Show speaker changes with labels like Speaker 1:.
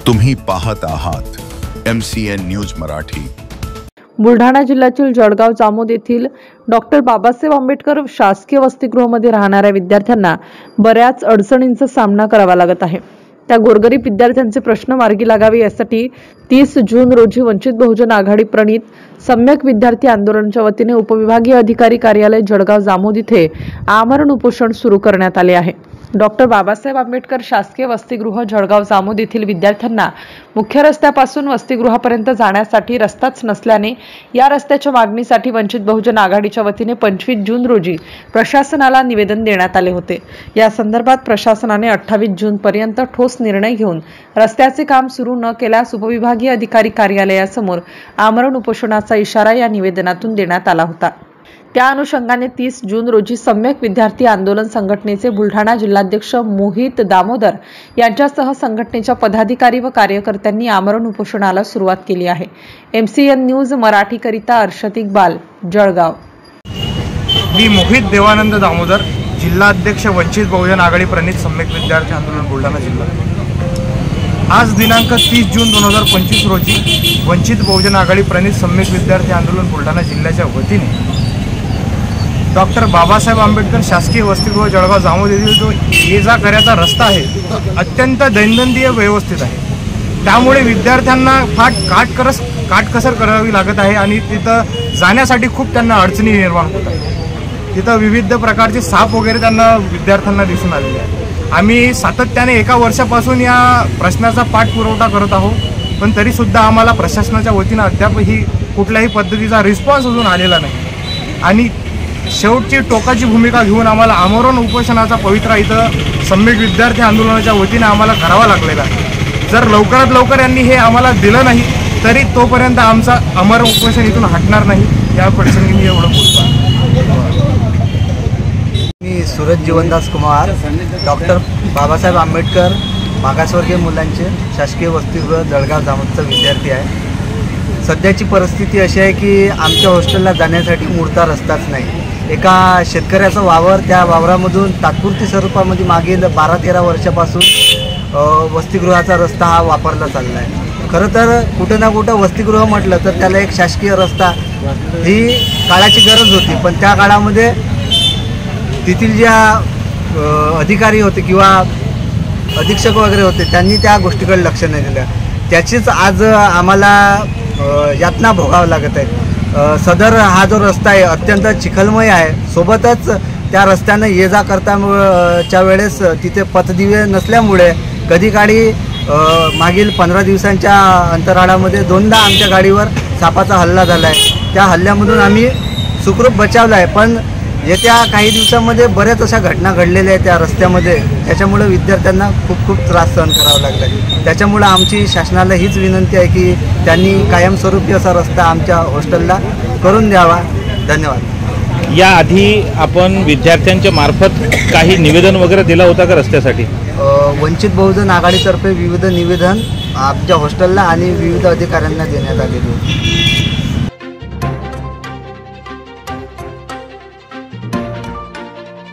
Speaker 1: तुम्ही पाहत आहात MCN न्यूज मराठी।
Speaker 2: बुलढाणा जिल्ह्यातील जळगाव जामोद येथील डॉक्टर बाबासाहेब आंबेडकर शासकीय वसतिगृहामध्ये राहणाऱ्या विद्यार्थ्यांना बऱ्याच अडचणींचा सामना करावा लागत आहे। त्या गोरगरीब विद्यार्थ्यांचे प्रश्न मार्गी लागावे यासाठी 30 जून रोजी वंचित बहुजन आघाडी प्रणित सम्यक विद्यार्थी आंदोलनाच्या वतीने उपविभागीय अधिकारी कार्यालय जळगाव जामोद येथे आमरण उपोषण सुरू करण्यात आले आहे। डॉक्टर बाबासाहेब आंबेडकर शासकीय वसतिगृह जळगाव जामोद येथील विद्यार्थ्यांना मुख्य रस्त्यापासून वसतिगृहापर्यंत जाण्यासाठी रस्ताच नसल्याने या रस्त्याच्या मागणीसाठी वंचित बहुजन आघाडीच्या वतीने 25 जून रोजी प्रशासनाला निवेदन देण्यात आले होते। या संदर्भात प्रशासनाने 28 जून पर्यंत ठोस निर्णय घेऊन रस्त्याचे काम सुरू न केल्यास उपविभागीय अधिकारी कार्यालयासमोर आमरण उपोषणाचा इशारा या निवेदनातून देण्यात आला होता। त्या अनुषंगाने 30 जून रोजी सम्यक विद्यार्थी आंदोलन संघटनेचे बुलढाणा जिल्हाध्यक्ष मोहित दामोदर यांच्यासह संघटनेच्या पदाधिकारी व कार्यकर्त्यांनी आमरण उपोषणाला सुरुवात केली आहे। MCN न्यूज मराठी करिता अर्षद इक्बाल, जळगाव।
Speaker 3: मी मोहित देवानंद दामोदर, जिल्हाध्यक्ष वंचित बहुजन आघाडी प्रणित सम्यक विद्यार्थी आंदोलन बुलढाणा जिल्हा। आज दिनांक 30 जून 2025 रोजी वंचित बहुजन आघाडी प्रणित सम्यक विद्यार्थी आंदोलन बुलढाणा जिल्ह्याच्या वतीने डॉक्टर बाबासाहेब आंबेडकर शासकीय वसतिगृह जळगाव जामोद येथील जो ये जा करण्याचा रस्ता आहे अत्यंत दैनंदिन व्यवस्थित आहे। त्यामुळे विद्यार्थ्यांना फार काटकसर करावी लागत आहे आणि तिथं जाण्यासाठी खूप त्यांना अडचणी निर्माण होत आहेत। तिथं विविध प्रकारचे साप वगैरे त्यांना विद्यार्थ्यांना दिसून आलेले आहे। आम्ही सातत्याने एका वर्षापासून या प्रश्नाचा पाठपुरवठा करत आहोत, पण तरीसुद्धा आम्हाला प्रशासनाच्या वतीनं अद्याप ही कुठल्याही पद्धतीचा रिस्पॉन्स अजून आलेला नाही आणि शेवटची टोकाची भूमिका घेऊन आम्हाला आमरण उपोषणाचा पवित्रा इथं सम्यक विद्यार्थी आंदोलनाच्या वतीने आम्हाला करावा लागलेला आहे। जर लवकरात लवकर यांनी हे आम्हाला दिलं नाही तरी तोपर्यंत आमचा आमरण उपोषण इथून हटणार नाही। या प्रसंगी मी एवढं बोलतो।
Speaker 4: मी सूरज जीवनदास कुमार, डॉक्टर बाबासाहेब आंबेडकर मागासवर्गीय मुलांचे शासकीय वसतिगृह जळगाव जामोदचा विद्यार्थी आहे। सध्याची परिस्थिती अशी आहे की आमच्या हॉस्टेलला जाण्यासाठी मुळता रस्ताच नाही। एका शेतकऱ्याचा वावर, त्या वावरामधून तात्पुरती स्वरूपामध्ये मागील 12-13 वर्षापासून वसतिगृहाचा रस्ता हा वापरला चालला आहे। खरं तर कुठं ना कुठं वसतिगृह म्हटलं तर त्याला एक शासकीय रस्ता ही काळाची गरज होती, पण त्या काळामध्ये तेथील ज्या अधिकारी होते किंवा अधीक्षक वगैरे होते त्यांनी त्या गोष्टीकडे लक्ष नाही दिलं। त्याचीच आज आम्हाला यातना भोगावं लागत आहे। सदर हा जो रस्ता आहे अत्यंत चिखलमय आहे, सोबतच त्या रस्त्यानं ये जा करताच्या वेळेस तिथे पथदिवे नसल्यामुळे कधी काळी मागील 15 दिवसांच्या अंतराळामध्ये 2दा आमच्या गाडीवर सापाचा हल्ला झाला आहे। त्या हल्ल्यामधून आम्ही सुखरूप बचावला आहे, पण येत्या काही दिवसांमध्ये बऱ्याच अशा घटना घडलेल्या आहेत त्या रस्त्यामध्ये, त्याच्यामुळे विद्यार्थ्यांना खूप त्रास सहन करावा लागला आहे। त्याच्यामुळे आमची शासनाला हीच विनंती आहे की त्यांनी कायमस्वरूपी असा रस्ता आमच्या हॉस्टेलला करून द्यावा। धन्यवाद।
Speaker 5: याआधी आपण विद्यार्थ्यांच्या मार्फत काही निवेदन वगैरे दिलं होतं का रस्त्यासाठी?
Speaker 4: वंचित बहुजन आघाडीतर्फे विविध निवेदन आमच्या हॉस्टेलला आणि विविध अधिकाऱ्यांना देण्यात आलेले होते।